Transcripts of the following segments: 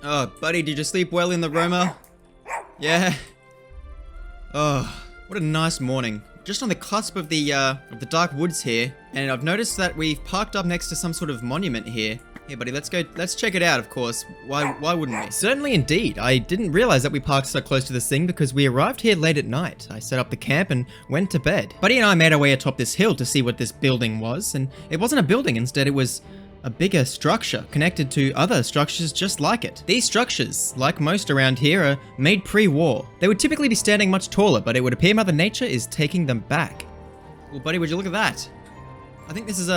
Oh, buddy, did you sleep well in the Roma? Yeah? Oh, what a nice morning. Just on the cusp of the dark woods here, and I've noticed that we've parked up next to some sort of monument here. Here, buddy, let's check it out, of course. Why wouldn't we? Certainly indeed. I didn't realize that we parked so close to this thing because we arrived here late at night. I set up the camp and went to bed. Buddy and I made our way atop this hill to see what this building was, and it wasn't a building, instead it was a bigger structure connected to other structures just like it. These structures, like most around here, are made pre-war. They would typically be standing much taller, but it would appear Mother Nature is taking them back. Well, buddy, would you look at that? I think this is,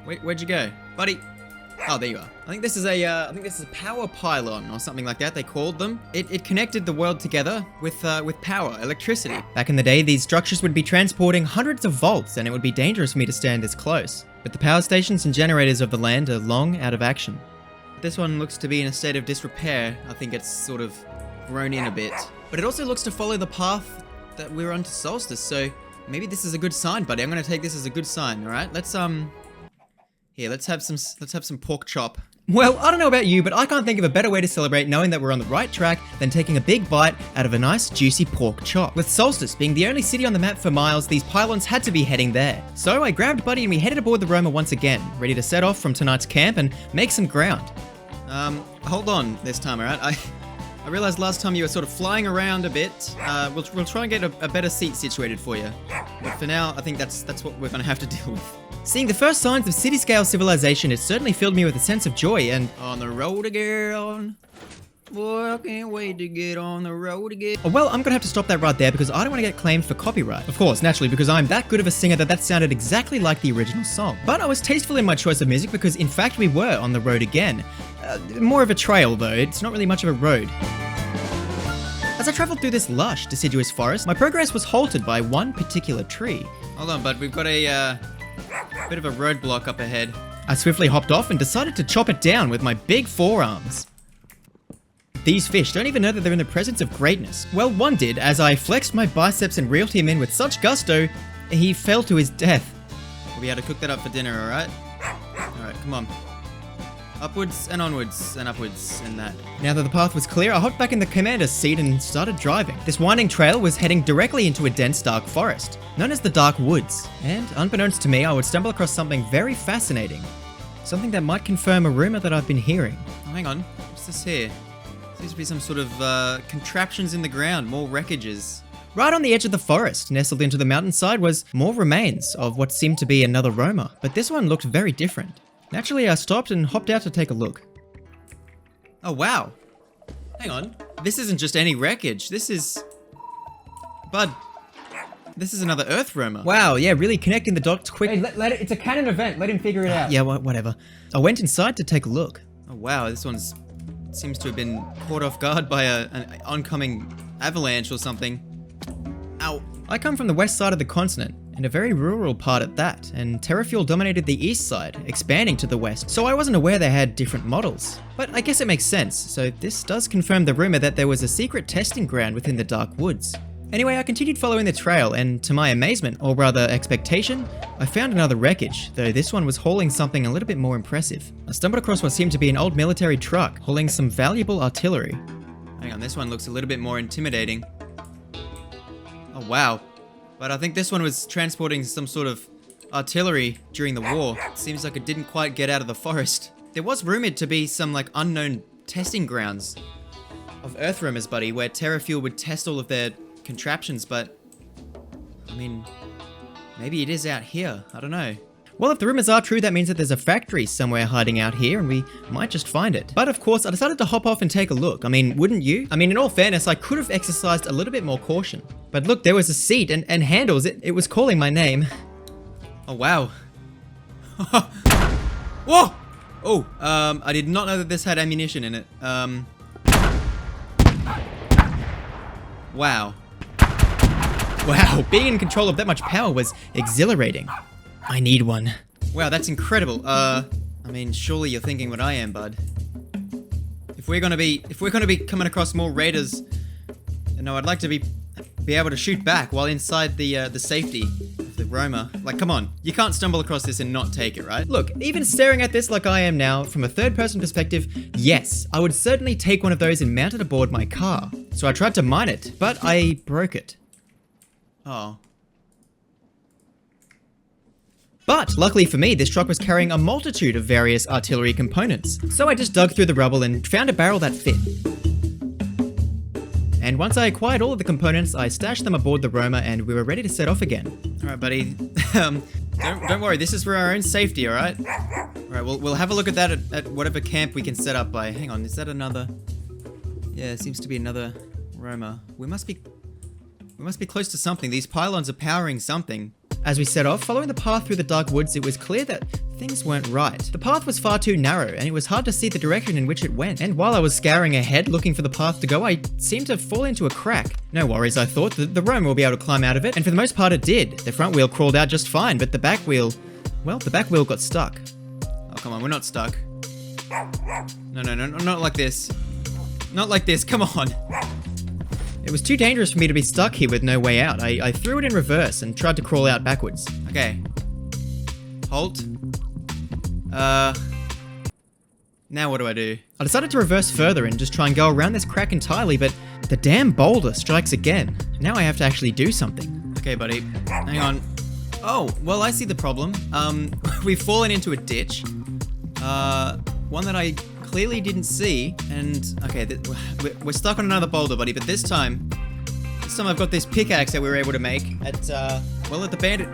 where'd you go? Buddy. Oh, there you are. I think this is a power pylon or something like that, they called them. It connected the world together with power, electricity. Back in the day, these structures would be transporting hundreds of volts, and it would be dangerous for me to stand this close. But the power stations and generators of the land are long out of action. This one looks to be in a state of disrepair. I think it's sort of grown in a bit. But it also looks to follow the path that we're on to Solstice, so maybe this is a good sign, buddy. I'm gonna take this as a good sign, alright? Let's have some pork chop. Well, I don't know about you, but I can't think of a better way to celebrate knowing that we're on the right track than taking a big bite out of a nice juicy pork chop. With Solstice being the only city on the map for miles, these pylons had to be heading there. So I grabbed Buddy and we headed aboard the Roma once again, ready to set off from tonight's camp and make some ground. Hold on this time, alright? I realized last time you were sort of flying around a bit. We'll try and get a better seat situated for you. But for now, I think that's what we're gonna have to deal with. Seeing the first signs of city-scale civilization, it certainly filled me with a sense of joy and... On the road again. Boy, I can't wait to get on the road again. Oh, well, I'm gonna have to stop that right there because I don't want to get claimed for copyright. Of course, naturally, because I'm that good of a singer that sounded exactly like the original song. But I was tasteful in my choice of music because, in fact, we were on the road again. More of a trail, though. It's not really much of a road. As I travelled through this lush, deciduous forest, my progress was halted by one particular tree. Hold on, bud. We've got a bit of a roadblock up ahead. I swiftly hopped off and decided to chop it down with my big forearms. These fish don't even know that they're in the presence of greatness. Well, one did, as I flexed my biceps and reeled him in with such gusto, he fell to his death. We'll be able to cook that up for dinner, alright? Alright, come on. Upwards and onwards and upwards and that. Now that the path was clear, I hopped back in the commander's seat and started driving. This winding trail was heading directly into a dense dark forest, known as the Dark Woods. And unbeknownst to me, I would stumble across something very fascinating. Something that might confirm a rumor that I've been hearing. Oh, hang on. What's this here? Seems to be some sort of contraptions in the ground, more wreckages. Right on the edge of the forest, nestled into the mountainside, was more remains of what seemed to be another Roma, but this one looked very different. Naturally, I stopped and hopped out to take a look. Oh, wow. Hang on. This isn't just any wreckage. This is... Bud, this is another Earth Roma. Wow, yeah, really connecting the dots quick. Hey, it's a canon event. Let him figure it out. Yeah, whatever. I went inside to take a look. Oh, wow, this one's... seems to have been caught off guard by an oncoming avalanche or something. Ow. I come from the west side of the continent, and a very rural part at that, and Terrafuel dominated the east side, expanding to the west, so I wasn't aware they had different models. But I guess it makes sense, so this does confirm the rumor that there was a secret testing ground within the Dark Woods. Anyway, I continued following the trail, and to my amazement, or rather expectation, I found another wreckage, though this one was hauling something a little bit more impressive. I stumbled across what seemed to be an old military truck, hauling some valuable artillery. Hang on, this one looks a little bit more intimidating. Oh wow. But I think this one was transporting some sort of artillery during the war. It seems like it didn't quite get out of the forest. There was rumored to be some like unknown testing grounds of Earth rumors, buddy, where Terrafuel would test all of their contraptions, but I mean, maybe it is out here. I don't know. Well, if the rumors are true, that means that there's a factory somewhere hiding out here and we might just find it. But of course, I decided to hop off and take a look. I mean, wouldn't you? I mean, in all fairness, I could have exercised a little bit more caution. But look, there was a seat and handles. It was calling my name. Oh, wow. Whoa! Oh, I did not know that this had ammunition in it. Wow. Wow, being in control of that much power was exhilarating. I need one. Wow, that's incredible. I mean, surely you're thinking what I am, bud. If we're gonna be coming across more raiders, you know, I'd like to be able to shoot back while inside the safety of the Roma. Like, come on. You can't stumble across this and not take it, right? Look, even staring at this like I am now, from a third-person perspective, yes, I would certainly take one of those and mount it aboard my car. So I tried to mine it, but I broke it. Oh. But, luckily for me, this truck was carrying a multitude of various artillery components. So I just dug through the rubble and found a barrel that fit. And once I acquired all of the components, I stashed them aboard the Roma and we were ready to set off again. Alright, buddy. Don't worry, this is for our own safety, alright? Alright, we'll have a look at that at whatever camp we can set up by. Hang on, is that another... Yeah, it seems to be another Roma. We must be close to something. These pylons are powering something. As we set off, following the path through the dark woods, it was clear that things weren't right. The path was far too narrow, and it was hard to see the direction in which it went. And while I was scouring ahead, looking for the path to go, I seemed to fall into a crack. No worries, I thought. The Roma will be able to climb out of it, and for the most part it did. The front wheel crawled out just fine, but the back wheel... Well, the back wheel got stuck. Oh, come on, we're not stuck. No, not like this. Not like this, come on. It was too dangerous for me to be stuck here with no way out. I threw it in reverse and tried to crawl out backwards. Okay. Halt. Now what do I do? I decided to reverse further and just try and go around this crack entirely, but the damn boulder strikes again. Now I have to actually do something. Okay, buddy. Hang on. Oh, well, I see the problem. We've fallen into a ditch. One that I clearly didn't see, and okay, we're stuck on another boulder, buddy, but this time I've got this pickaxe that we were able to make at the bandit...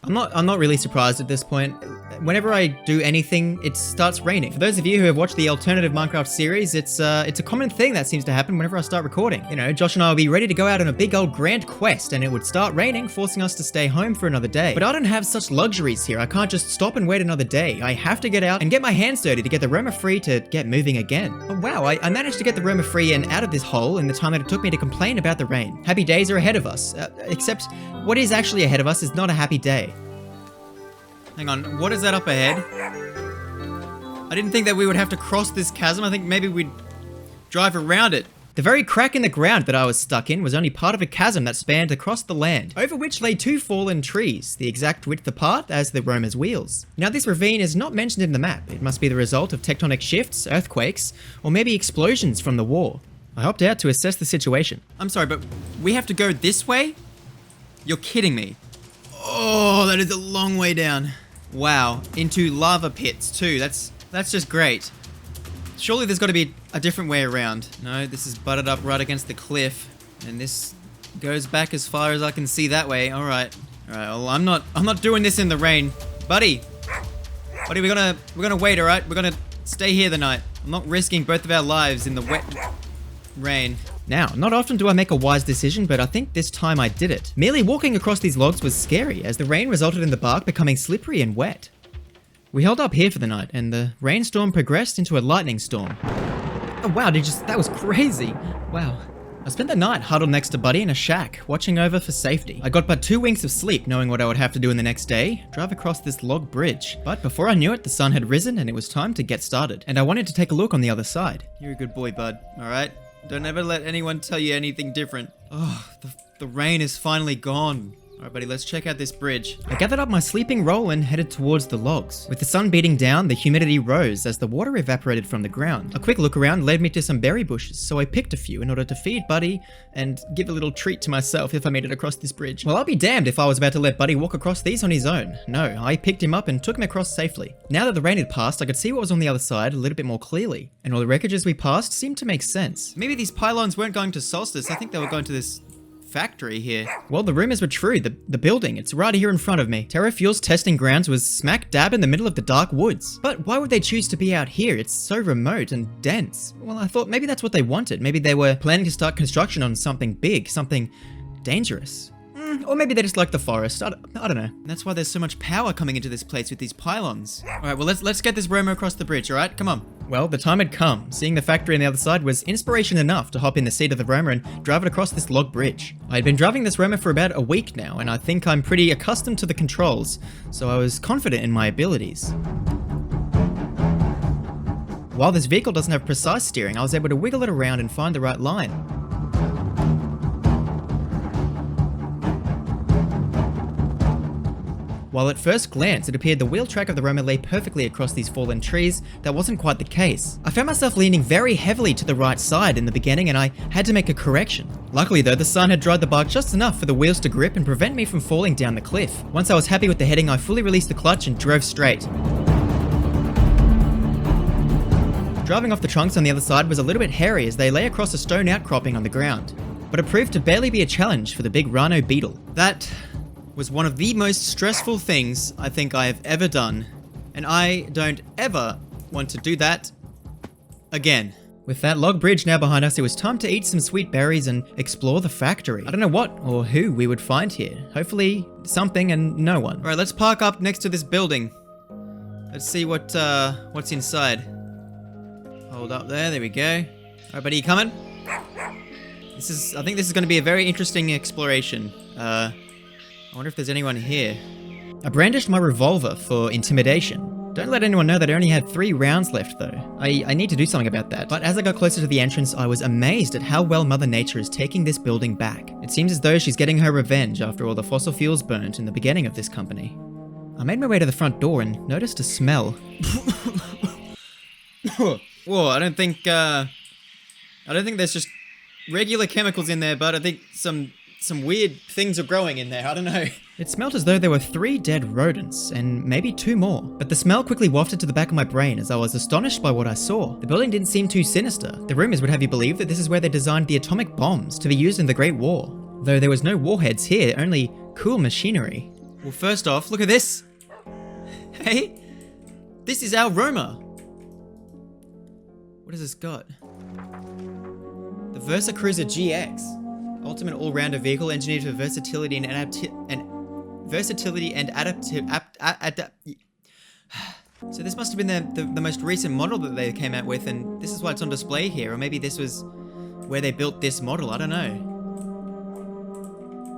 I'm not really surprised at this point. Whenever I do anything, it starts raining. For those of you who have watched the alternative Minecraft series, it's a common thing that seems to happen whenever I start recording. You know, Josh and I will be ready to go out on a big old grand quest, and it would start raining, forcing us to stay home for another day. But I don't have such luxuries here. I can't just stop and wait another day. I have to get out and get my hands dirty to get the Roma free to get moving again. But wow, I managed to get the Roma free and out of this hole in the time that it took me to complain about the rain. Happy days are ahead of us, except what is actually ahead of us is not a happy day. Hang on, what is that up ahead? I didn't think that we would have to cross this chasm. I think maybe we'd drive around it. The very crack in the ground that I was stuck in was only part of a chasm that spanned across the land, over which lay two fallen trees, the exact width apart as the Roma's wheels. Now this ravine is not mentioned in the map. It must be the result of tectonic shifts, earthquakes, or maybe explosions from the war. I hopped out to assess the situation. I'm sorry, but we have to go this way? You're kidding me. Oh, that is a long way down. Wow, into lava pits too. That's just great. Surely there's got to be a different way around. No, this is butted up right against the cliff, and this goes back as far as I can see that way. All right. Well, I'm not doing this in the rain, buddy. Buddy, we're gonna wait. All right, we're gonna stay here the night. I'm not risking both of our lives in the wet rain. Now, not often do I make a wise decision, but I think this time I did it. Merely walking across these logs was scary, as the rain resulted in the bark becoming slippery and wet. We held up here for the night, and the rainstorm progressed into a lightning storm. Oh wow, that was crazy. Wow. I spent the night huddled next to Buddy in a shack, watching over for safety. I got but 2 winks of sleep, knowing what I would have to do in the next day, drive across this log bridge. But before I knew it, the sun had risen and it was time to get started. And I wanted to take a look on the other side. You're a good boy, bud, alright? Don't ever let anyone tell you anything different. Oh, the rain is finally gone. Alright, buddy, let's check out this bridge. I gathered up my sleeping roll and headed towards the logs. With the sun beating down, the humidity rose as the water evaporated from the ground. A quick look around led me to some berry bushes, so I picked a few in order to feed Buddy and give a little treat to myself if I made it across this bridge. Well, I'll be damned if I was about to let Buddy walk across these on his own. No, I picked him up and took him across safely. Now that the rain had passed, I could see what was on the other side a little bit more clearly, and all the wreckages we passed seemed to make sense. Maybe these pylons weren't going to Solstice. I think they were going to this factory here. Well, the rumors were true. The building, it's right here in front of me. TerraFuel's testing grounds was smack dab in the middle of the dark woods. But why would they choose to be out here? It's so remote and dense. Well, I thought maybe that's what they wanted. Maybe they were planning to start construction on something big, something dangerous. Or maybe they just like the forest. I don't know. That's why there's so much power coming into this place with these pylons. Alright, well let's get this Roma across the bridge, alright? Come on. Well, the time had come. Seeing the factory on the other side was inspiration enough to hop in the seat of the Roma and drive it across this log bridge. I had been driving this Roma for about a week now, and I think I'm pretty accustomed to the controls, so I was confident in my abilities. While this vehicle doesn't have precise steering, I was able to wiggle it around and find the right line. While at first glance it appeared the wheel track of the Roma lay perfectly across these fallen trees, that wasn't quite the case. I found myself leaning very heavily to the right side in the beginning and I had to make a correction. Luckily though, the sun had dried the bark just enough for the wheels to grip and prevent me from falling down the cliff. Once I was happy with the heading, I fully released the clutch and drove straight. Driving off the trunks on the other side was a little bit hairy as they lay across a stone outcropping on the ground, but it proved to barely be a challenge for the big rhino beetle. That was one of the most stressful things I think I have ever done, and I don't ever want to do that again. With that log bridge now behind us, it was time to eat some sweet berries and explore the factory. I don't know what or who we would find here. Hopefully something and no one. Alright, let's park up next to this building. Let's see what's inside. Hold up there we go. Alright buddy, you coming? I think this is going to be a very interesting exploration. I wonder if there's anyone here. I brandished my revolver for intimidation. Don't let anyone know that I only had 3 rounds left though. I need to do something about that. But as I got closer to the entrance, I was amazed at how well Mother Nature is taking this building back. It seems as though she's getting her revenge after all the fossil fuels burnt in the beginning of this company. I made my way to the front door and noticed a smell. Whoa, I don't think there's just regular chemicals in there, but I think some weird things are growing in there, I don't know. It smelled as though there were 3 dead rodents, and maybe 2 more. But the smell quickly wafted to the back of my brain as I was astonished by what I saw. The building didn't seem too sinister. The rumors would have you believe that this is where they designed the atomic bombs to be used in the Great War. Though there was no warheads here, only cool machinery. Well, first off, look at this. Hey, this is our Roma. What has this got? The Versa Cruiser GX. Ultimate all-rounder vehicle engineered for versatility and So this must have been the most recent model that they came out with, and this is why it's on display here. Or maybe this was where they built this model, I don't know.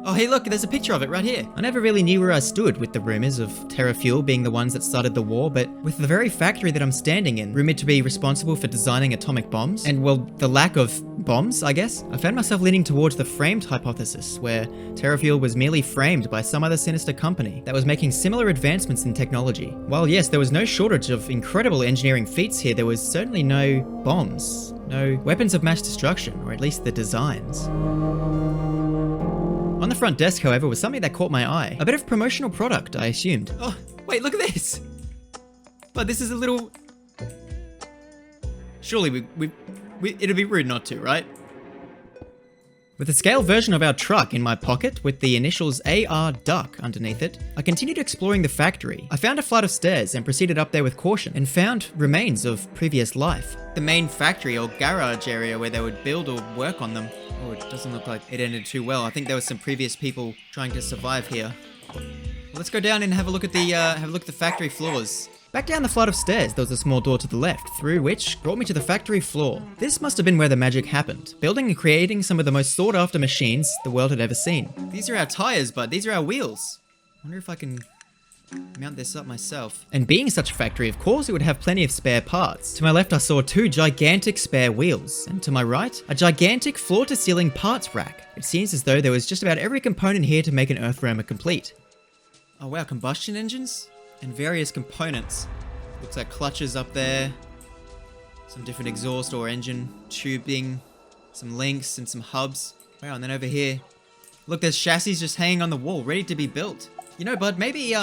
Oh hey look, there's a picture of it right here. I never really knew where I stood with the rumors of TerraFuel being the ones that started the war, but with the very factory that I'm standing in, rumored to be responsible for designing atomic bombs, and well, the lack of bombs, I guess, I found myself leaning towards the framed hypothesis, where TerraFuel was merely framed by some other sinister company that was making similar advancements in technology. While yes, there was no shortage of incredible engineering feats here, there was certainly no bombs, no weapons of mass destruction, or at least the designs. On the front desk, however, was something that caught my eye. A bit of promotional product, I assumed. Oh, wait, look at this! But this is a little... Surely it'd be rude not to, right? With a scale version of our truck in my pocket with the initials AR Duck underneath it, I continued exploring the factory. I found a flight of stairs and proceeded up there with caution and found remains of previous life. The main factory or garage area where they would build or work on them. Oh, it doesn't look like it ended too well. I think there were some previous people trying to survive here. Well, let's go down and have a look at the factory floors. Back down the flight of stairs, there was a small door to the left, through which brought me to the factory floor. This must have been where the magic happened, building and creating some of the most sought-after machines the world had ever seen. These are our tires, bud. These are our wheels. I wonder if I can mount this up myself. And being such a factory, of course, it would have plenty of spare parts. To my left, I saw 2 gigantic spare wheels, and to my right, a gigantic floor-to-ceiling parts rack. It seems as though there was just about every component here to make an Earth Roma complete. Oh wow, combustion engines? And various components. Looks like clutches up there, some different exhaust or engine tubing, some links and some hubs. Wow, and then over here, look, there's chassis just hanging on the wall, ready to be built. You know, bud, maybe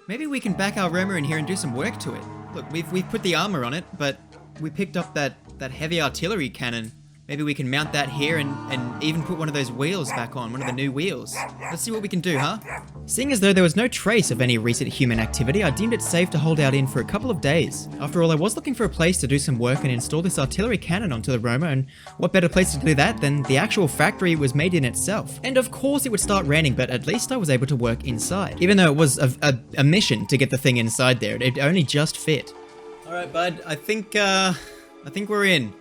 we can back our Roma in here and do some work to it. Look, we've put the armor on it, but we picked up that heavy artillery cannon. Maybe we can mount that here and even put one of those wheels back on, one of the new wheels. Let's see what we can do, huh? Seeing as though there was no trace of any recent human activity, I deemed it safe to hold out in for a couple of days. After all, I was looking for a place to do some work and install this artillery cannon onto the Roma, and what better place to do that than the actual factory it was made in itself. And of course it would start raining, but at least I was able to work inside. Even though it was a mission to get the thing inside there, it only just fit. Alright bud, I think we're in.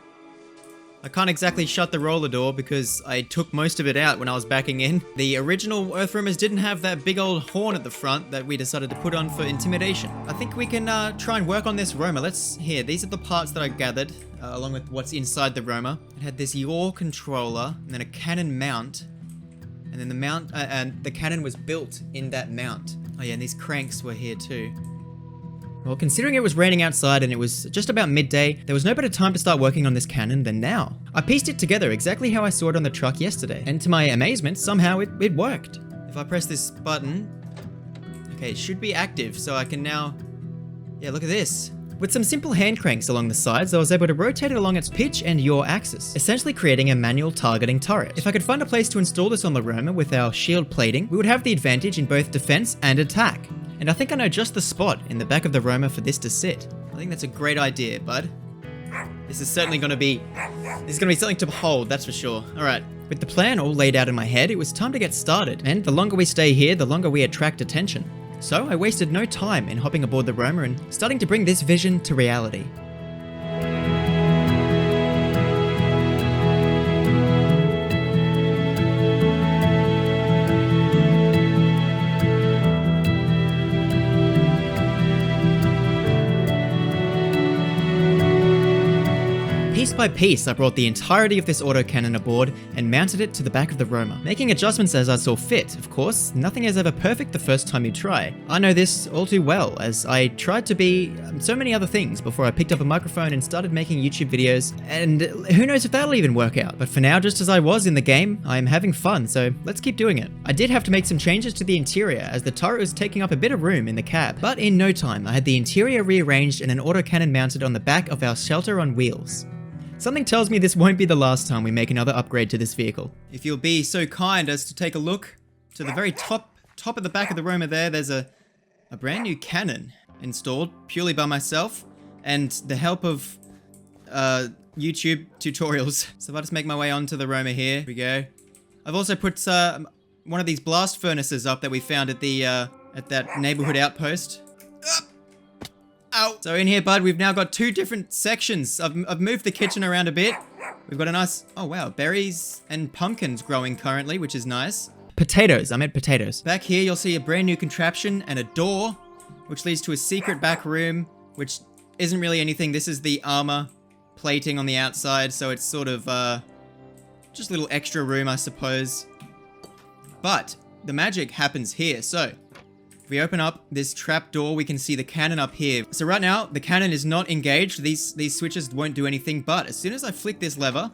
I can't exactly shut the roller door because I took most of it out when I was backing in. The original Earth Romas didn't have that big old horn at the front that we decided to put on for intimidation. I think we can try and work on this Roma. These are the parts that I gathered along with what's inside the Roma. It had this yaw controller and then a cannon mount And then the mount, and the cannon was built in that mount. Oh yeah, and these cranks were here too. Well, considering it was raining outside and it was just about midday, there was no better time to start working on this cannon than now. I pieced it together exactly how I saw it on the truck yesterday, and to my amazement, somehow it worked. If I press this button, okay, it should be active, so I can now, yeah, look at this. With some simple hand cranks along the sides, I was able to rotate it along its pitch and yaw axis, essentially creating a manual targeting turret. If I could find a place to install this on the Roma with our shield plating, we would have the advantage in both defense and attack. And I think I know just the spot in the back of the Roma for this to sit. I think that's a great idea, bud. This is certainly going to be something to behold, that's for sure. All right. With the plan all laid out in my head, it was time to get started. And the longer we stay here, the longer we attract attention. So I wasted no time in hopping aboard the Roma and starting to bring this vision to reality. Piece by piece, I brought the entirety of this autocannon aboard and mounted it to the back of the Roma, making adjustments as I saw fit. Of course, nothing is ever perfect the first time you try. I know this all too well, as I tried to be so many other things before I picked up a microphone and started making YouTube videos, and who knows if that'll even work out. But for now, just as I was in the game, I'm having fun, so let's keep doing it. I did have to make some changes to the interior, as the turret was taking up a bit of room in the cab, but in no time, I had the interior rearranged and an autocannon mounted on the back of our shelter on wheels. Something tells me this won't be the last time we make another upgrade to this vehicle. If you'll be so kind as to take a look to the very top of the back of the Roma there's a brand new cannon installed purely by myself and the help of YouTube tutorials. So if I just make my way onto the Roma here we go. I've also put one of these blast furnaces up that we found at the at that neighborhood outpost. Ow. So in here, bud, we've now got two different sections. I've moved the kitchen around a bit. We've got a nice, oh wow, berries and pumpkins growing currently, which is nice. Potatoes, I meant potatoes. Back here, you'll see a brand new contraption and a door, which leads to a secret back room, which isn't really anything. This is the armor plating on the outside, so it's sort of just a little extra room, I suppose. But the magic happens here, so if we open up this trap door, we can see the cannon up here. So right now, the cannon is not engaged. These switches won't do anything, but as soon as I flick this lever,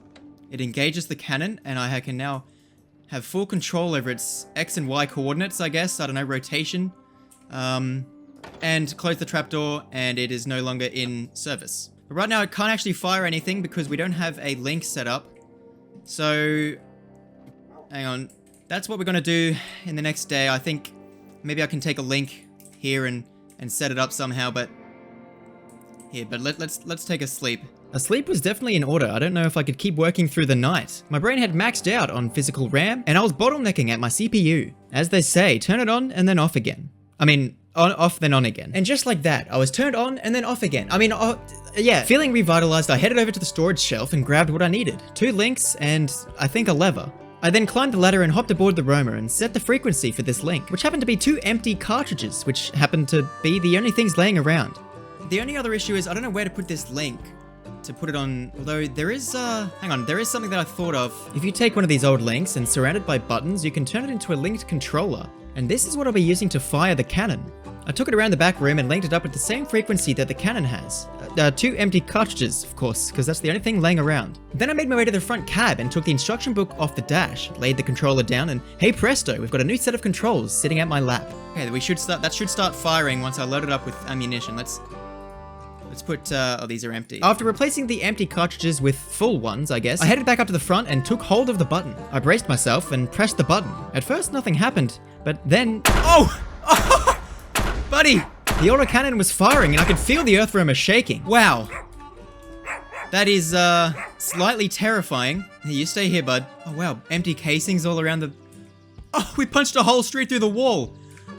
it engages the cannon, and I can now have full control over its X and Y coordinates, I guess. I don't know, rotation. And close the trapdoor, and it is no longer in service. But right now, it can't actually fire anything because we don't have a link set up. So, hang on. That's what we're going to do in the next day. I think maybe I can take a link here and set it up somehow, but here, but let's take a sleep. A sleep was definitely in order. I don't know if I could keep working through the night. My brain had maxed out on physical RAM, and I was bottlenecking at my CPU. As they say, turn it on and then off again. I mean, off then on again. And just like that, I was turned on and then off again. I mean, yeah. Feeling revitalized, I headed over to the storage shelf and grabbed what I needed. 2 links and I think a lever. I then climbed the ladder and hopped aboard the Roma and set the frequency for this link, which happened to be 2 empty cartridges, which happened to be the only things laying around. The only other issue is I don't know where to put this link to put it on, although there is, hang on, there is something that I thought of. If you take one of these old links and surround it by buttons, you can turn it into a linked controller, and this is what I'll be using to fire the cannon. I took it around the back room and linked it up at the same frequency that the cannon has. 2 empty cartridges, of course, because that's the only thing laying around. Then I made my way to the front cab and took the instruction book off the dash, laid the controller down, and hey presto, we've got a new set of controls sitting at my lap. Okay, that should start firing once I load it up with ammunition. Let's put, oh, these are empty. After replacing the empty cartridges with full ones, I guess, I headed back up to the front and took hold of the button. I braced myself and pressed the button. At first, nothing happened, but then, oh! Buddy! The autocannon was firing and I could feel the earth Roma shaking. Wow. That is, slightly terrifying. Hey, you stay here, bud. Oh, wow. Empty casings all around the... Oh, we punched a hole straight through the wall.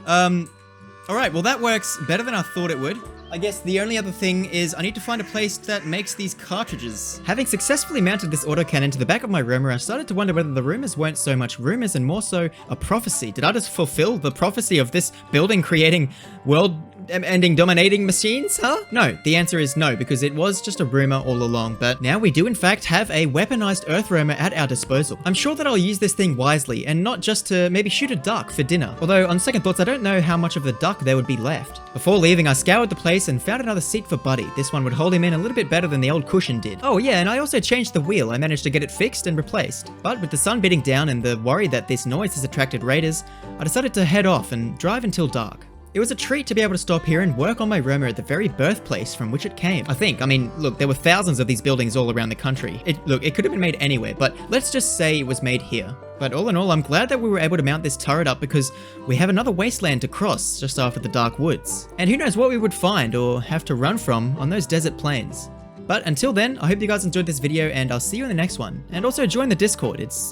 Alright, well that works better than I thought it would. I guess the only other thing is I need to find a place that makes these cartridges. Having successfully mounted this autocannon to the back of my Roma, I started to wonder whether the rumors weren't so much rumors and more so a prophecy. Did I just fulfill the prophecy of this building creating world ending dominating machines, huh? No, the answer is no, because it was just a rumor all along, but now we do in fact have a weaponized earth roamer at our disposal. I'm sure that I'll use this thing wisely, and not just to maybe shoot a duck for dinner. Although, on second thoughts, I don't know how much of the duck there would be left. Before leaving, I scoured the place and found another seat for Buddy. This one would hold him in a little bit better than the old cushion did. Oh yeah, and I also changed the wheel. I managed to get it fixed and replaced. But with the sun beating down and the worry that this noise has attracted raiders, I decided to head off and drive until dark. It was a treat to be able to stop here and work on my roamer at the very birthplace from which it came. I mean, look, there were thousands of these buildings all around the country. It could have been made anywhere, but let's just say it was made here. But all in all, I'm glad that we were able to mount this turret up because we have another wasteland to cross just after the dark woods. And who knows what we would find or have to run from on those desert plains. But until then, I hope you guys enjoyed this video and I'll see you in the next one. And also join the Discord, it's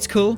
cool.